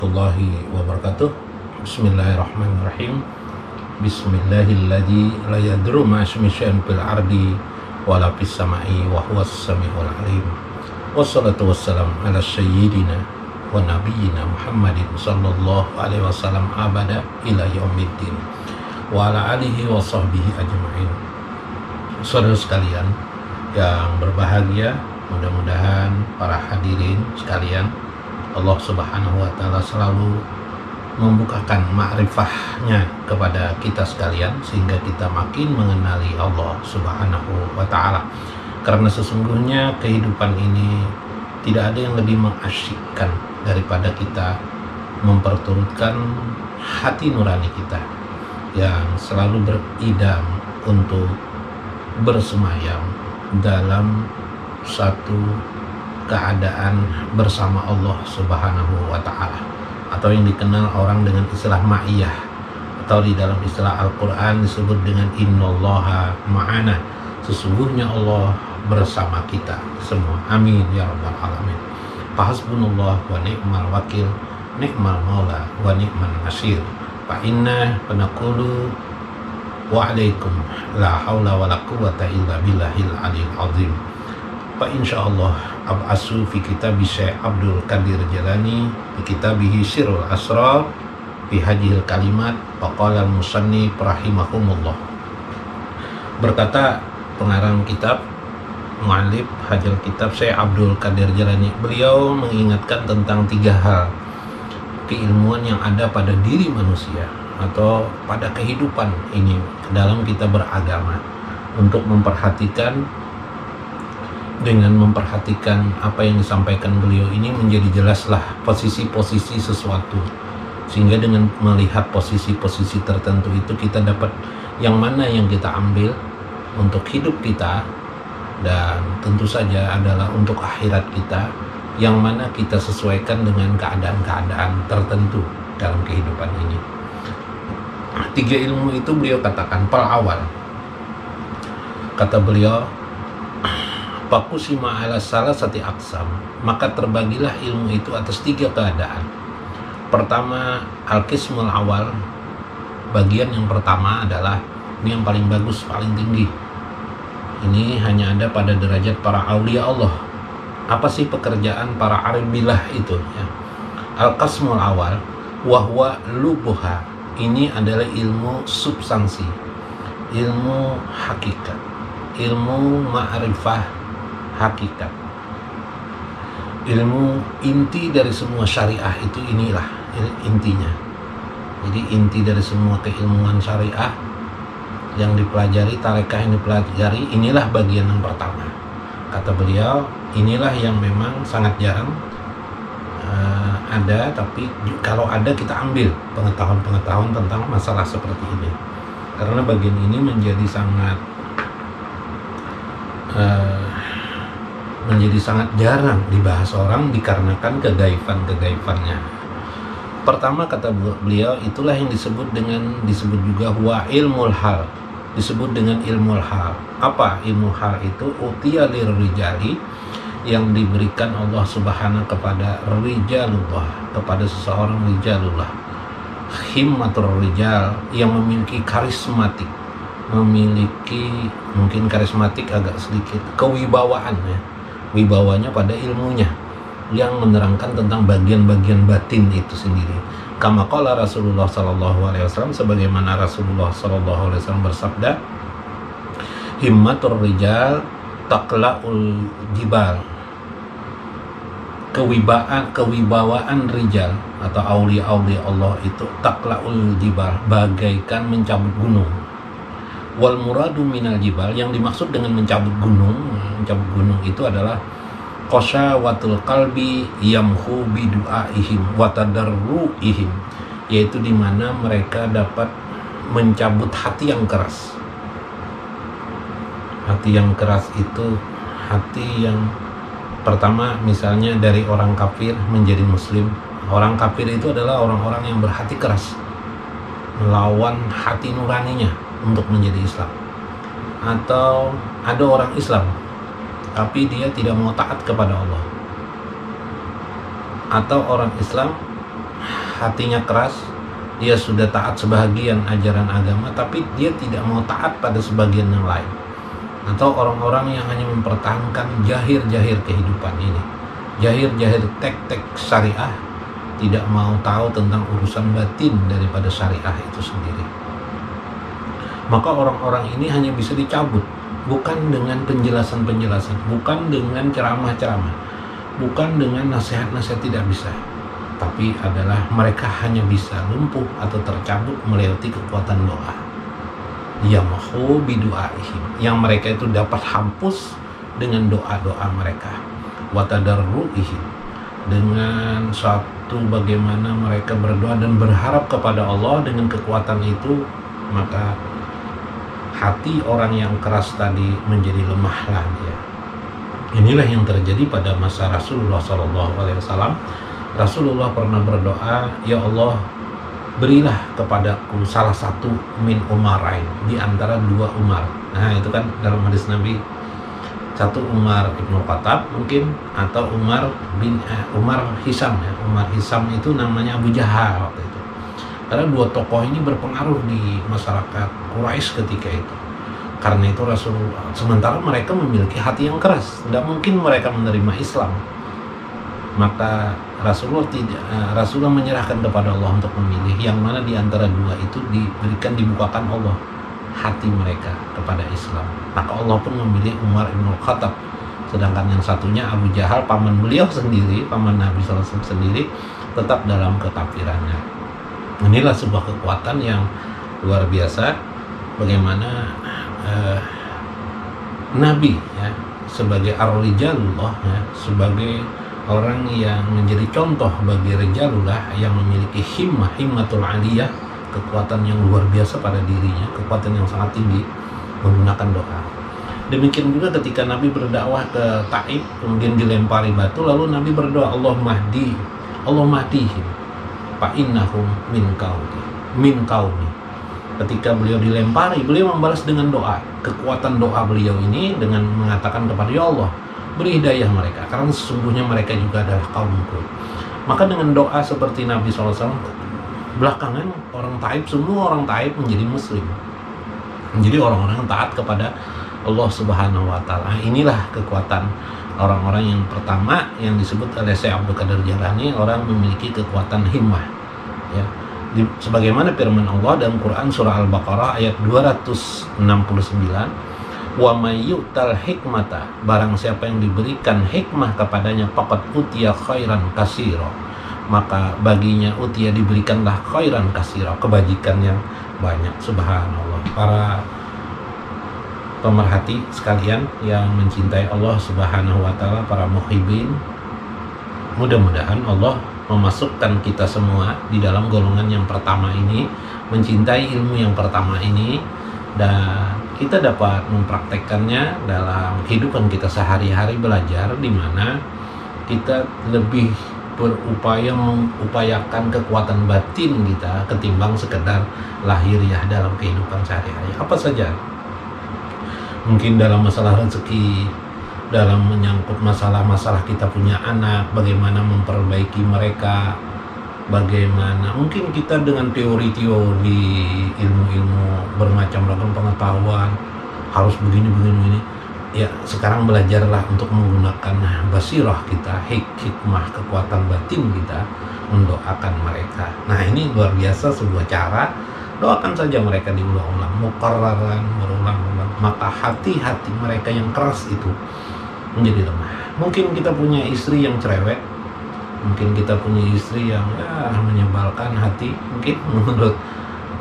Warahmatullahi wabarakatuh. Bismillahirrahmanirrahim. Bismillahilladzi la yadurru ma'asmi syai'un fil ardi wala fis sama'i wa huwas samiul alim. Wassalatu wassalamu ala sayyidina wa nabiyyina Muhammadin sallallahu alaihi wasallam abada ila yaumiddin wa ala alihi wa sahbihi ajma'in. Saudara sekalian yang berbahagia, mudah-mudahan para hadirin sekalian Allah Subhanahu wa Ta'ala selalu membukakan ma'rifahnya kepada kita sekalian sehingga kita makin mengenali Allah Subhanahu wa Ta'ala. Karena sesungguhnya kehidupan ini tidak ada yang lebih mengasyikkan daripada kita memperturutkan hati nurani kita yang selalu beridam untuk bersemayam dalam satu keadaan bersama Allah Subhanahu wa Ta'ala, atau yang dikenal orang dengan istilah ma'iyah, atau di dalam istilah Al-Quran disebut dengan innallaha ma'ana, sesungguhnya Allah bersama kita semua. Amin ya rabbal alamin. Hasbunallah wa ni'mal wakil, ni'mal maula wa ni'man nasir. Fa inna naqulu wa alaikum la haula wa la quwwata illa billahil aliyil azim. Fa insyaallah ab'asu fi kitabi Syekh Abdul Qadir Jalani fi kitabihi Sirrul Asrar fi hadhil kalimat faqala al-musannif rahimahumullah. Berkata pengarang kitab, mu'allif hajil kitab Syekh Abdul Qadir Jalani, beliau mengingatkan tentang 3 hal keilmuan yang ada pada diri manusia atau pada kehidupan ini dalam kita beragama, untuk dengan memperhatikan apa yang disampaikan beliau ini menjadi jelaslah posisi-posisi sesuatu, sehingga dengan melihat posisi-posisi tertentu itu kita dapat yang mana yang kita ambil untuk hidup kita, dan tentu saja adalah untuk akhirat kita, yang mana kita sesuaikan dengan keadaan-keadaan tertentu dalam kehidupan ini. 3 ilmu itu beliau katakan awal. Kata beliau, Fakusima ala salasati aqsam, maka terbagilah ilmu itu atas 3 keadaan. Pertama, al-qismul awal, bagian yang pertama adalah ini yang paling bagus, paling tinggi. Ini hanya ada pada derajat para aulia Allah. Apa sih pekerjaan para arif billah itu ya? Al-qismul awal wahwa lubuha, ini adalah ilmu substansi, ilmu hakikat, ilmu ma'rifah hakikat, ilmu inti dari semua syariah itu. Inilah intinya. Jadi inti dari semua keilmuan syariah yang dipelajari, tarekah yang dipelajari, inilah bagian yang pertama. Kata beliau, inilah yang memang sangat jarang ada, tapi kalau ada kita ambil pengetahuan-pengetahuan tentang masalah seperti ini, karena bagian ini menjadi sangat jarang dibahas orang dikarenakan kegaifan-kegaifannya. Pertama, kata beliau, itulah yang disebut juga wa ilmul hal, disebut dengan ilmul hal. Apa ilmu hal itu? Utiya lirijali, yang diberikan Allah Subhanahu kepada rijalullah, kepada seseorang rijalullah, himmatur rijal, yang memiliki karismatik, memiliki mungkin karismatik agak sedikit kewibawaan ya, wibawanya pada ilmunya yang menerangkan tentang bagian-bagian batin itu sendiri. Kama qala Rasulullah sallallahu alaihi wasallam, sebagaimana Rasulullah sallallahu alaihi wasallam bersabda, himmatur rijal taqla'ul jibal, kewibawaan rijal atau aulia-aulia Allah itu taqla'ul jibal, bagaikan mencabut gunung. Wal muradu minal jibal, yang dimaksud dengan mencabut gunung itu adalah qashawatul qalbi yamhu bidu'aihim wa tadarruihim, yaitu di mana mereka dapat mencabut hati yang keras. Hati yang keras itu hati yang pertama, misalnya dari orang kafir menjadi muslim. Orang kafir itu adalah orang-orang yang berhati keras, melawan hati nuraninya untuk menjadi Islam. Atau ada orang Islam tapi dia tidak mau taat kepada Allah, atau orang Islam hatinya keras, dia sudah taat sebagian ajaran agama, tapi dia tidak mau taat pada sebagian yang lain. Atau orang-orang yang hanya mempertahankan jahir-jahir kehidupan ini, jahir-jahir tek-tek syariah, tidak mau tahu tentang urusan batin daripada syariah itu sendiri. Maka orang-orang ini hanya bisa dicabut, bukan dengan penjelasan-penjelasan, bukan dengan ceramah-ceramah, bukan dengan nasihat-nasihat, tidak bisa. Tapi adalah mereka hanya bisa lumpuh atau tercabut melewati kekuatan doa. Yamahu bidu'aihim, yang mereka itu dapat hapus dengan doa-doa mereka. Watadarru'ihim, dengan satu bagaimana mereka berdoa dan berharap kepada Allah dengan kekuatan itu, maka hati orang yang keras tadi menjadi lemahlah dia. Inilah yang terjadi pada masa Rasulullah SAW. Rasulullah pernah berdoa, ya Allah, berilah kepadaku salah satu min umarain, di antara dua Umar. Nah itu kan dalam hadis Nabi, satu Umar Ibn Khattab mungkin, atau Umar Hisam ya. Umar Hisam itu namanya Abu Jahal waktu itu. Karena dua tokoh ini berpengaruh di masyarakat Quraisy ketika itu. Karena itu Rasulullah, sementara mereka memiliki hati yang keras, tidak mungkin mereka menerima Islam. Maka Rasulullah menyerahkan kepada Allah untuk memilih yang mana di antara dua itu dibukakan Allah hati mereka kepada Islam. Maka Allah pun memilih Umar Ibn Khattab. Sedangkan yang satunya Abu Jahal, paman beliau sendiri, paman Nabi SAW sendiri, tetap dalam kekafirannya. Inilah sebuah kekuatan yang luar biasa. Bagaimana Nabi ya, sebagai ar-rijalullah ya, sebagai orang yang menjadi contoh bagi rijalullah yang memiliki himmatul aliyah, kekuatan yang luar biasa pada dirinya, kekuatan yang sangat tinggi, menggunakan doa. Demikian juga ketika Nabi berdakwah ke Taif, kemudian dilempari batu, lalu Nabi berdoa, Allah mahdihim fa innahum min qaumi. Ketika beliau dilempari, beliau membalas dengan doa. Kekuatan doa beliau ini dengan mengatakan kepada, ya Allah, beri hidayah mereka, karena sesungguhnya mereka juga adalah kaumku. Maka dengan doa seperti Nabi SAW, belakangan semua orang Taif menjadi muslim, menjadi orang-orang yang taat kepada Allah Subhanahu wa Ta'ala. Inilah kekuatan orang-orang yang pertama yang disebut oleh Syekh Abdul Qadir Jailani, orang memiliki kekuatan himmah ya. Sebagaimana firman Allah dalam Quran surah Al-Baqarah ayat 269, wa may yu'tal hikmata, barang siapa yang diberikan hikmah kepadanya, faqad utiya khairan katsira, maka baginya utiya diberikanlah khairan katsira, kebajikan yang banyak. Subhanallah. Para pemerhati sekalian yang mencintai Allah Subhanahu wa Ta'ala, para muhibbin, mudah-mudahan Allah memasukkan kita semua di dalam golongan yang pertama ini, mencintai ilmu yang pertama ini, dan kita dapat mempraktekkannya dalam kehidupan kita sehari-hari belajar, di mana kita lebih berupaya mengupayakan kekuatan batin kita ketimbang sekedar lahiriah dalam kehidupan sehari-hari. Apa saja, mungkin dalam masalah rezeki, dalam menyangkut masalah-masalah kita punya anak, bagaimana memperbaiki mereka, bagaimana mungkin kita dengan teori-teori ilmu-ilmu bermacam-macam pengetahuan harus begini ya, sekarang belajarlah untuk menggunakan basirah kita, hikmah, kekuatan batin kita, mendoakan mereka. Nah ini luar biasa sebuah cara. Doakan saja mereka diulang-ulang, mukarraran, berulang-ulang, maka hati-hati mereka yang keras itu menjadi lemah. Mungkin kita punya istri yang cerewet, mungkin kita punya istri yang menyebalkan hati, mungkin menurut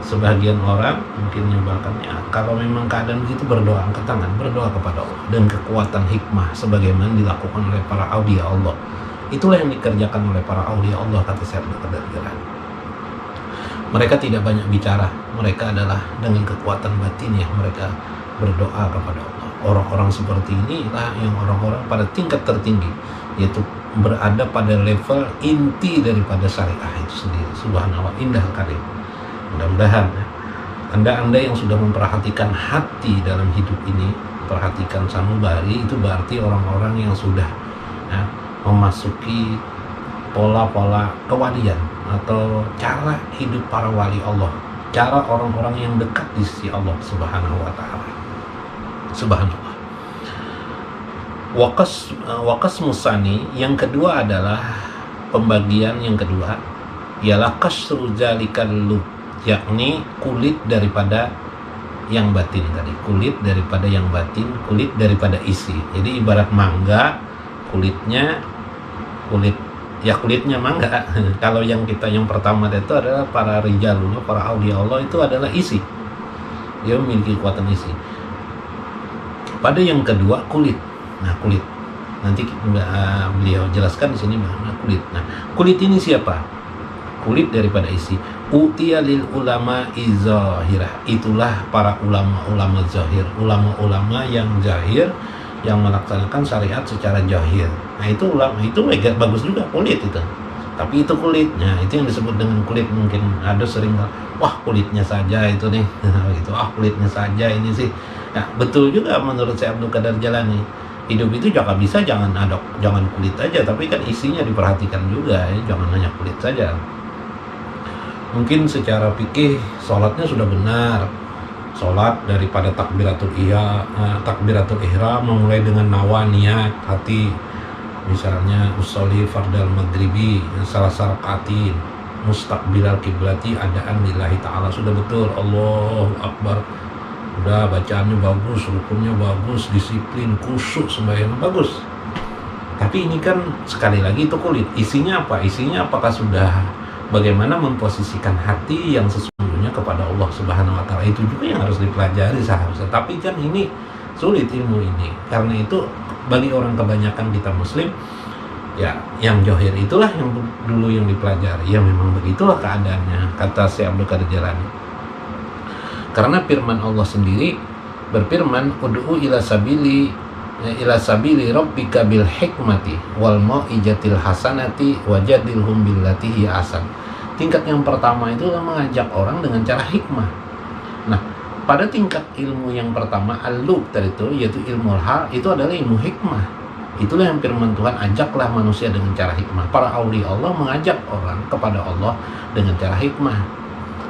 sebagian orang mungkin menyebalkannya. Kalau memang keadaan begitu, berdoa, angkat tangan, berdoa kepada Allah dan kekuatan hikmah sebagaimana dilakukan oleh para aulia Allah. Itulah yang dikerjakan oleh para aulia Allah, kata Syekh Abdul Qadir Jailani. Mereka tidak banyak bicara, mereka adalah dengan kekuatan batin yang mereka berdoa kepada Allah. Orang-orang seperti inilah yang orang-orang pada tingkat tertinggi, yaitu berada pada level inti daripada syariah itu sendiri. Subhanallah, indah karim. Mudah-mudahan Anda yang sudah memperhatikan hati dalam hidup ini, perhatikan sanubari, itu berarti orang-orang yang sudah memasuki pola-pola kewalian atau cara hidup para wali Allah, cara orang-orang yang dekat di sisi Allah Subhanahu wa taala. Subhanallah. Waqas musani yang kedua adalah pembagian yang kedua ialah kasru zalikal lub, yakni kulit daripada yang batin tadi, kulit daripada yang batin, kulit daripada isi. Jadi ibarat mangga, kulitnya mangga. Kalau yang pertama itu adalah para rijalullah, para aulia Allah, itu adalah isi. Dia memiliki kekuatan isi. Pada yang kedua kulit. Nah, kulit. Nanti beliau jelaskan di sini bagaimana kulit. Nah, kulit ini siapa? Kulit daripada isi. Utiya lil ulama izahirah. Itulah para ulama-ulama zahir, ulama-ulama yang zahir, yang melaksanakan syariat secara zahir. Nah, itu ulama itu bagus juga kulit itu. Tapi itu kulitnya, itu yang disebut dengan kulit. Mungkin ada sering, wah kulitnya saja itu nih, gitu. Kulitnya saja ini sih. Nah, betul juga menurut saya Abdul Qadir Jalani. Hidup itu jangan kulit aja, tapi kan isinya diperhatikan juga ya. Jangan hanya kulit saja. Mungkin secara fikih sholatnya sudah benar, sholat daripada takbiratul ihram memulai dengan nawa, niat hati, misalnya usolli fardal maghribi salah rakaatin mustaqbilal kiblati adaan lillahi ta'ala, sudah betul, Allahu Akbar, udah bacaannya bagus, rukunnya bagus, disiplin, khusyuk, sembahyang bagus. Tapi ini kan sekali lagi itu kulit. Isinya apa? Isinya apakah sudah bagaimana memposisikan hati yang sesungguhnya kepada Allah Subhanahu wa taala, itu juga yang harus dipelajari seharusnya. Tapi kan ini sulit ilmu ini. Karena itu bagi orang kebanyakan kita muslim ya, yang johir itulah yang dulu yang dipelajari. Ya memang begitulah keadaannya, kata Syekh Abdul Qadir Jalani. Karena firman Allah sendiri berfirman, ud'u ila sabili rabbika bil hikmati wal mau'izatil hasanati wajadilhum billati hiya ahsan. Tingkat yang pertama itu adalah mengajak orang dengan cara hikmah. Nah, pada tingkat ilmu yang pertama al-lub tadi itu, yaitu ilmu hal, itu adalah ilmu hikmah. Itulah yang firman Tuhan, ajaklah manusia dengan cara hikmah. Para aulia Allah mengajak orang kepada Allah dengan cara hikmah.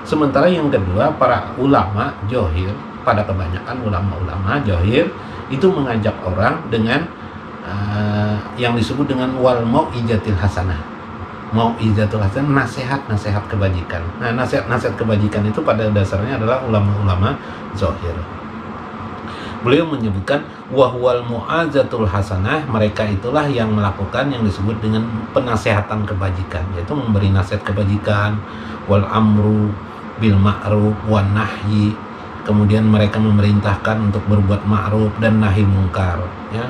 Sementara yang kedua, para ulama johir, pada kebanyakan ulama-ulama johir itu mengajak orang dengan yang disebut dengan wal mau'izatil hasanah. Mau'izatul hasanah, nasihat kebajikan. Nah, nasihat kebajikan itu pada dasarnya adalah ulama-ulama zahir. Beliau menyebutkan wahwal mu'azatul hasanah, mereka itulah yang melakukan yang disebut dengan penasehatan kebajikan, yaitu memberi nasihat kebajikan, wal amru bil ma'ruf wan nahyi, kemudian mereka memerintahkan untuk berbuat ma'ruf dan nahi mungkar, ya,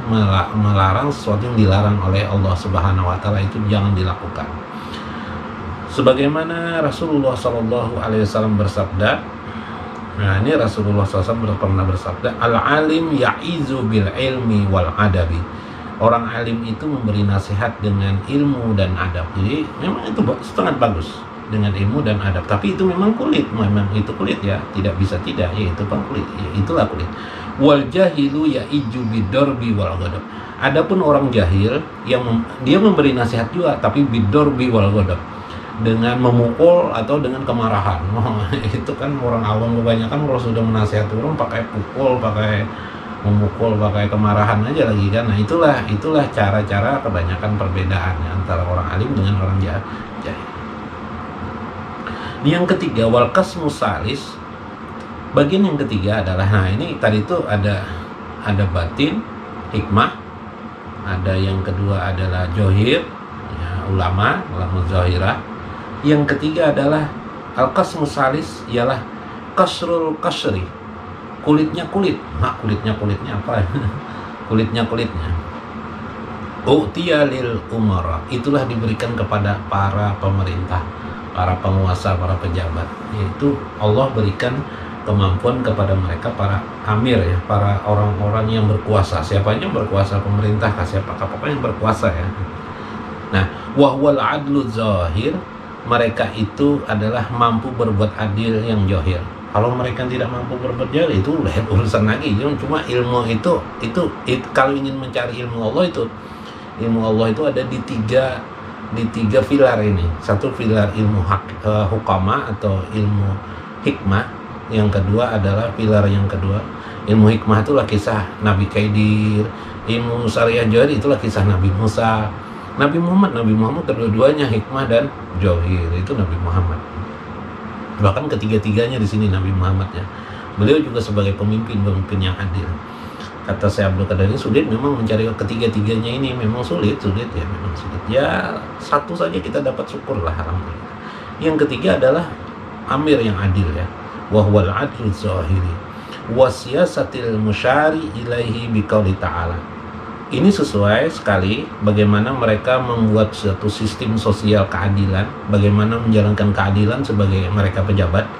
melarang sesuatu yang dilarang oleh Allah Subhanahu wa taala, itu jangan dilakukan. Sebagaimana Rasulullah sallallahu alaihi wasallam bersabda, nah ini Rasulullah SAW pernah bersabda, al-alim ya'izu bil ilmi wal adabi. Orang alim itu memberi nasihat dengan ilmu dan adab. Jadi memang itu sangat bagus, dengan ilmu dan adab. Tapi itu memang kulit, memang itu kulit ya, tidak bisa tidak, ya itu bang kulit, ya itulah kulit. Wal jahilu ya'iju bidorbi wal ghadab. Adapun orang jahil yang dia memberi nasihat juga, tapi bidorbi wal ghadab, dengan memukul atau dengan kemarahan. Itu kan orang awam kebanyakan kalau sudah menasihati orang pakai pukul, pakai memukul, pakai kemarahan aja lagi kan. Nah, itulah cara-cara kebanyakan perbedaannya antara orang alim dengan orang jahil. Yang ketiga, wal qasmu salis, bagian yang ketiga adalah, nah ini tadi itu ada batin, hikmah, ada yang kedua adalah johir, ya, ulama zahirah. Yang ketiga adalah al-qasmu salis, ialah kasrul kasri, kulitnya kulit. Nah, kulitnya apa? kulitnya utiya lil umara, itulah diberikan kepada para pemerintah, para penguasa, para pejabat, yaitu Allah berikan kemampuan kepada mereka, para amir ya, para orang-orang yang berkuasa. Siapa yang berkuasa? Pemerintah, siapa yang berkuasa ya. Nah, wahwal adlu zahir, mereka itu adalah mampu berbuat adil yang zahir. Kalau mereka tidak mampu berbuat adil, itu lain urusan lagi. Cuma ilmu itu kalau ingin mencari ilmu Allah itu ada di tiga di 3 pilar ini. Satu pilar ilmu hukama atau ilmu hikmah. Yang kedua adalah pilar yang kedua, ilmu hikmah itulah kisah Nabi Khidir. Ilmu syariah johir itulah kisah Nabi Musa. Nabi Muhammad kedua-duanya hikmah dan johir, itu Nabi Muhammad. Bahkan ketiga-tiganya di sini Nabi Muhammad ya. Beliau juga sebagai pemimpin yang adil. Kata saya Abdul Qadir, ini sulit memang mencari ketiga-tiganya, ini memang sulit ya, memang sulit. Ya satu saja kita dapat syukur lah, alhamdulillah. Yang ketiga adalah amir yang adil ya. Wa huwal adlu zahiri wa siyasatil musyari ilaihi biqauli ta'ala. Ini sesuai sekali bagaimana mereka membuat suatu sistem sosial keadilan, bagaimana menjalankan keadilan sebagai mereka pejabat,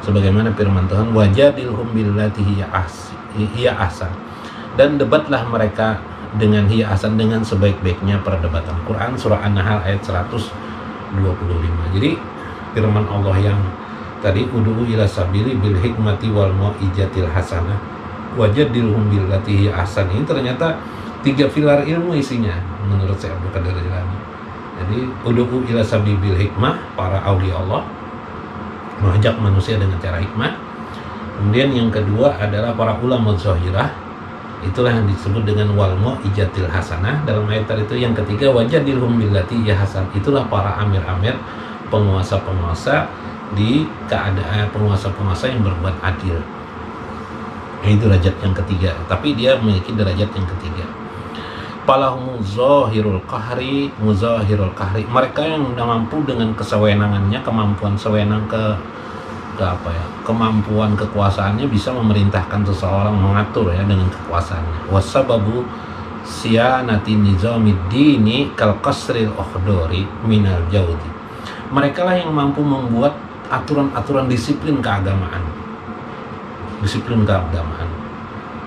sebagaimana firman Tuhan, wajadilhum billati hiya ahsan, dan debatlah mereka dengan hiya ahsan, dengan sebaik-baiknya perdebatan. Quran surah An-Nahl ayat 125. Jadi firman Allah yang tadi, ud'u ila sabili bil hikmati wal mau'izatil hasanah wajadilhum billati hiya ahsan, ini ternyata 3 pilar ilmu isinya menurut saya Abdul Qadir Jilani. Jadi ud'u ila sabili bil hikmah, para aulia Allah mengajak manusia dengan cara hikmah. Kemudian yang kedua adalah para ulama zahirah, itulah yang disebut dengan wal mau'izatil hasanah dalam ayat itu. Yang ketiga wajadilhum billati hiya hasan, itulah para amir-amir, penguasa-penguasa di keadaan, penguasa-penguasa yang berbuat adil. Itu derajat yang ketiga, tapi dia memiliki derajat yang ketiga. Palahum zahirul qahri, muzahirul qahri, mereka yang mampu dengan kesewenangannya, kemampuan sewenang kemampuan kekuasaannya bisa memerintahkan seseorang, mengatur ya dengan kekuasaannya. Wasababu siyanati nizamid dini kal qasril ukhdori minal jawdi, mereka lah yang mampu membuat aturan-aturan disiplin keagamaan.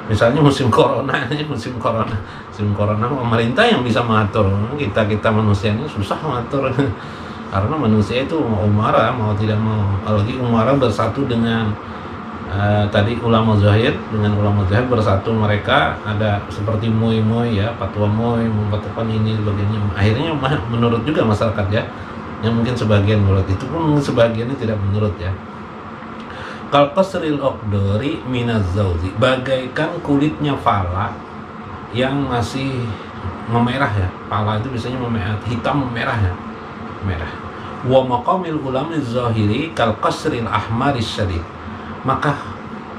Misalnya musim corona, pemerintah yang bisa mengatur. Kita manusia ini susah mengatur karena manusia itu mau umara mau tidak mau. Apalagi umara bersatu dengan tadi ulama zahir, dengan ulama zahir bersatu, mereka ada seperti MUI ya, fatwa MUI memfatwakan ini sebagainya. Akhirnya menurut juga masyarakat ya, yang mungkin sebagian menurut, itu pun sebagiannya tidak menurut ya. Kal qasril uqdori minaz zawzi, bagaikan kulitnya pala yang masih memerah ya. Pala itu biasanya memerah, hitam memerah ya, merah. Wa maqamil ulama zahiri kal qasril ahmaris syadid, maka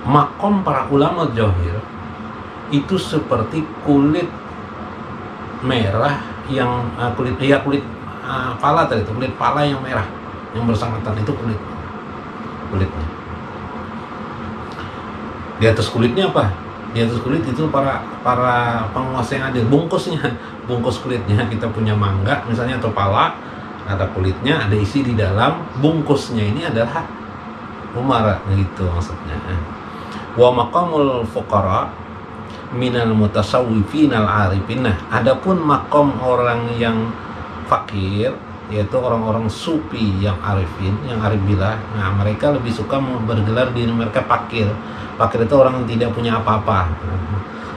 makom para ulama zahir itu seperti kulit merah yang kulit pala tadi, itu kulit pala yang merah yang bersangkutan, itu kulitnya. Di atas kulitnya apa? Di atas kulit itu para penguasa yang adil, bungkus kulitnya. Kita punya mangga misalnya atau pala, ada kulitnya, ada isi di dalam, bungkusnya ini adalah umara gitu maksudnya. Wa maqamul fuqara minal mutasawwifin al arifin. Nah, adapun makom orang yang fakir, yaitu orang-orang sufi yang arifin, yang arif billah. Nah, mereka lebih suka bergelar diri mereka fakir. Fakir itu orang yang tidak punya apa-apa,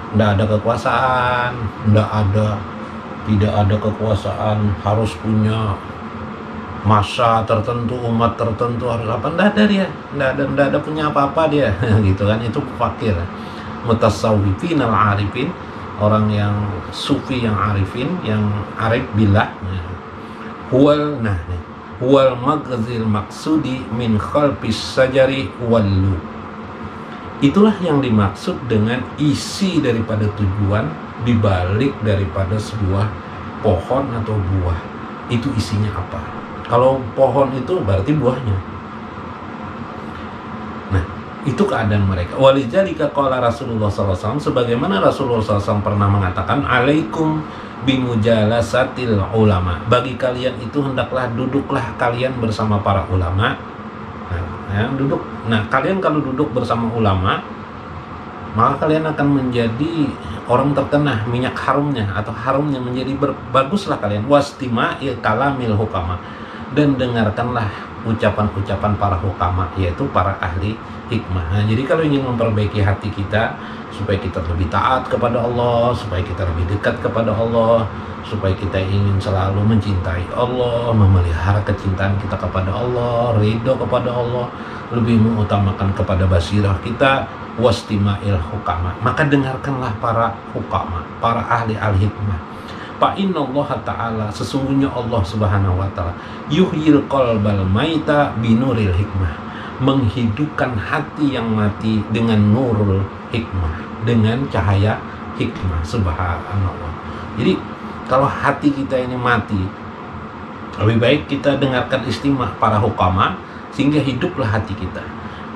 tidak ada kekuasaan, tidak ada kekuasaan, harus punya masa tertentu, umat tertentu, harus apa, tidak ada dia, tidak ada punya apa-apa dia gitu kan, itu fakir. Mutasawwifin al-arifin, orang yang sufi yang arifin, yang arif billah. Huwal maghzil maksudi min khalqis sajari wallu, itulah yang dimaksud dengan isi daripada tujuan dibalik daripada sebuah pohon atau buah. Itu isinya apa? Kalau pohon itu berarti buahnya. Nah, itu keadaan mereka. Walidzalika qala Rasulullah SAW, sebagaimana Rasulullah SAW pernah mengatakan, alaikum bimujalasatil ulama, bagi kalian itu hendaklah duduklah kalian bersama para ulama. Nah, kalian kalau duduk bersama ulama, maka kalian akan menjadi orang terkena minyak harumnya atau harumnya, menjadi baguslah kalian. Wastima'il kalamil hukama, dan dengarkanlah ucapan-ucapan para hukama, yaitu para ahli hikmah. Nah, jadi kalau ingin memperbaiki hati kita supaya kita lebih taat kepada Allah, supaya kita lebih dekat kepada Allah, supaya kita ingin selalu mencintai Allah, memelihara kecintaan kita kepada Allah, ridho kepada Allah, lebih mengutamakan kepada basirah kita, wastima'il hukama, maka dengarkanlah para hukama, para ahli-ahli hikmah. Fa innallaha ta'ala, sesungguhnya Allah subhanahu wa ta'ala, yuhyil qalbal maita binuril hikmah, menghidupkan hati yang mati dengan nurul hikmah, dengan cahaya hikmah. Subhanallah. Jadi kalau hati kita ini mati, lebih baik kita dengarkan istimah para hukama sehingga hiduplah hati kita.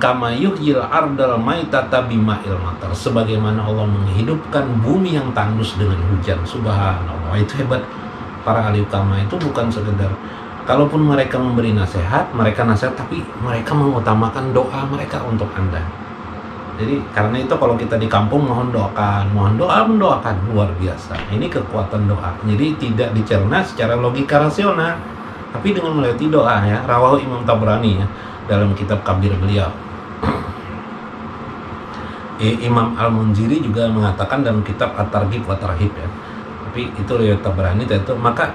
Kama yuhyil ardal maitata bima'il matar, sebagaimana Allah menghidupkan bumi yang tandus dengan hujan. Subhanallah, itu hebat. Para ahli hikmah itu bukan sekedar, kalaupun mereka memberi nasihat, mereka nasihat, tapi mereka mengutamakan doa mereka untuk Anda. Jadi karena itu kalau kita di kampung mohon doakan, mendoakan, luar biasa. Ini kekuatan doa. Jadi tidak dicerna secara logika rasional, tapi dengan melewati doa ya. Rawahu Imam Tabrani ya, dalam kitab Kabir beliau. Imam Al-Munziri juga mengatakan dalam kitab At-Targhib wa Tarhib ya. Tapi itu riwayat Tabrani itu, maka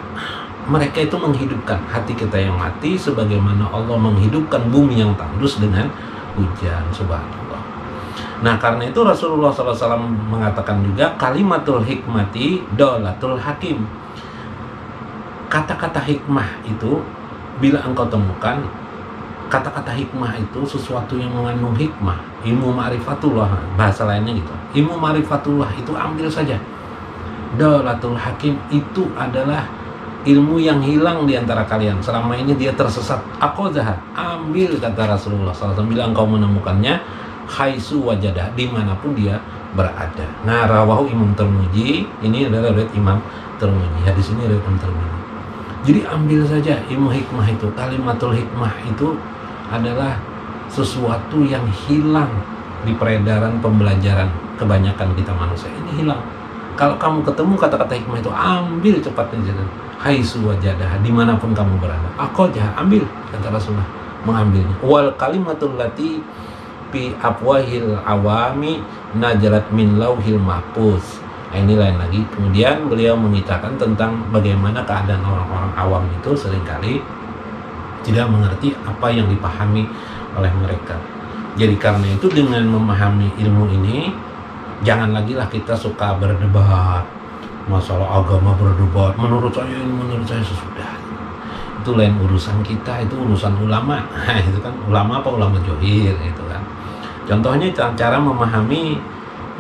mereka itu menghidupkan hati kita yang mati sebagaimana Allah menghidupkan bumi yang tandus dengan hujan. Subhanallah. Nah, karena itu Rasulullah SAW mengatakan juga kalimatul hikmati dolatul hakim. Kata-kata hikmah itu, bila engkau temukan kata-kata hikmah itu sesuatu yang mengandung hikmah, ilmu ma'rifatullah, bahasa lainnya gitu. Ilmu ma'rifatullah itu ambil saja. Dolatul hakim itu adalah ilmu yang hilang di antara kalian. Selama ini dia tersesat. Akhadha, ambil, kata Rasulullah SAW, bila engkau menemukannya, haitsu wajadah, dimanapun dia berada. Nah, rawahu Imam Tirmidzi, ini adalah riwayat Imam Tirmidzi. Hadis ini riwayat Imam Tirmidzi. Jadi ambil saja ilmu hikmah itu. Kalimatul hikmah itu adalah sesuatu yang hilang di peredaran pembelajaran kebanyakan kita manusia. Ini hilang. Kalau kamu ketemu kata-kata hikmah itu, ambil cepat saja. Haitsu wajadah, dimanapun kamu berada. Akhadha, ambil, kata Rasulullah, mengambilnya. Wal kalimatul lati fi afwahil awami najalat min lauhil mahfuz. Nah, ini lain lagi. Kemudian beliau menceritakan tentang bagaimana keadaan orang-orang awam itu seringkali tidak mengerti apa yang dipahami oleh mereka. Jadi karena itu dengan memahami ilmu ini, jangan lagi lah kita suka berdebat masalah agama, berdebat menurut saya ini, menurut saya sesudah. Itu lain urusan kita, itu urusan ulama. Nah, itu kan ulama apa ulama johir itu kan. Contohnya cara memahami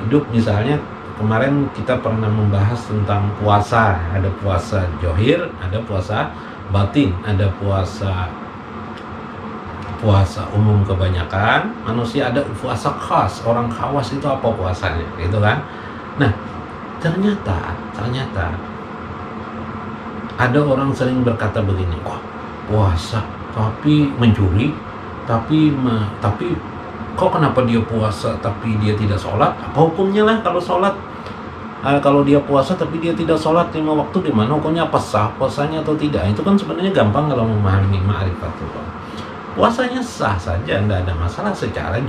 hidup, misalnya kemarin kita pernah membahas tentang puasa. Ada puasa johir, ada puasa batin, ada puasa umum kebanyakan manusia, ada puasa khas, orang khawas itu apa puasanya gitu kan. Nah, ternyata ada orang sering berkata begini, kok puasa tapi mencuri, tapi kok kenapa dia puasa tapi dia tidak sholat? Apa hukumnya lah kalau sholat? Kalau dia puasa tapi dia tidak sholat 5 waktu, di mana hukumnya? Apa sah puasanya atau tidak? Itu kan sebenarnya gampang kalau memahami ma'rifatullah. Puasanya sah saja, tidak ada masalah secara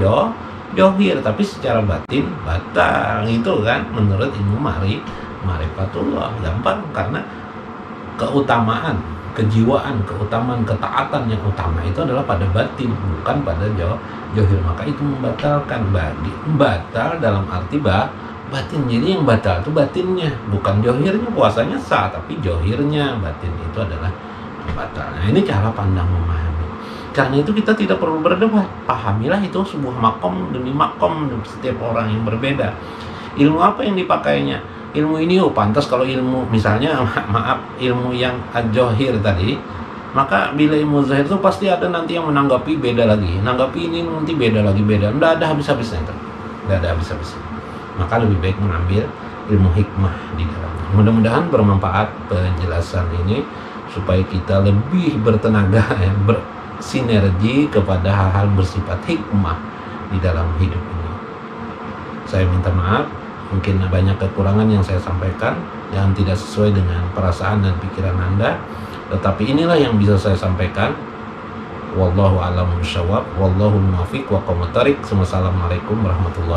johir, tapi secara batin batal, itu kan menurut ilmu ma'rifatullah. Gampang, karena keutamaan, kejiwaan, keutamaan, ketaatan yang utama itu adalah pada batin, bukan pada johir. Maka itu membatalkan, batal dalam arti batin. Jadi yang batal itu batinnya, bukan johirnya. Puasanya sah, tapi johirnya, batin itu adalah batal. Nah, ini cara pandang memahami. Karena itu kita tidak perlu berdebat. Pahamilah itu sebuah makom demi makom, setiap orang yang berbeda. Ilmu apa yang dipakainya? Ilmu ini pantas kalau ilmu, misalnya ilmu yang johir tadi, maka bila ilmu zahir itu pasti ada nanti yang menanggapi beda lagi. Nanggapi ini nanti beda lagi, beda. Tidak ada habis-habisnya itu. Tidak ada habis-habisnya. Maka lebih baik mengambil ilmu hikmah di dalamnya. Mudah-mudahan bermanfaat penjelasan ini supaya kita lebih bertenaga, bersinergi kepada hal-hal bersifat hikmah di dalam hidup ini. Saya minta maaf, mungkin banyak kekurangan yang saya sampaikan yang tidak sesuai dengan perasaan dan pikiran Anda, tetapi inilah yang bisa saya sampaikan. wallahu a'lam bishawab, wallahu muwaffiq wa aqwamut thoriq. Wassalamualaikum warahmatullahi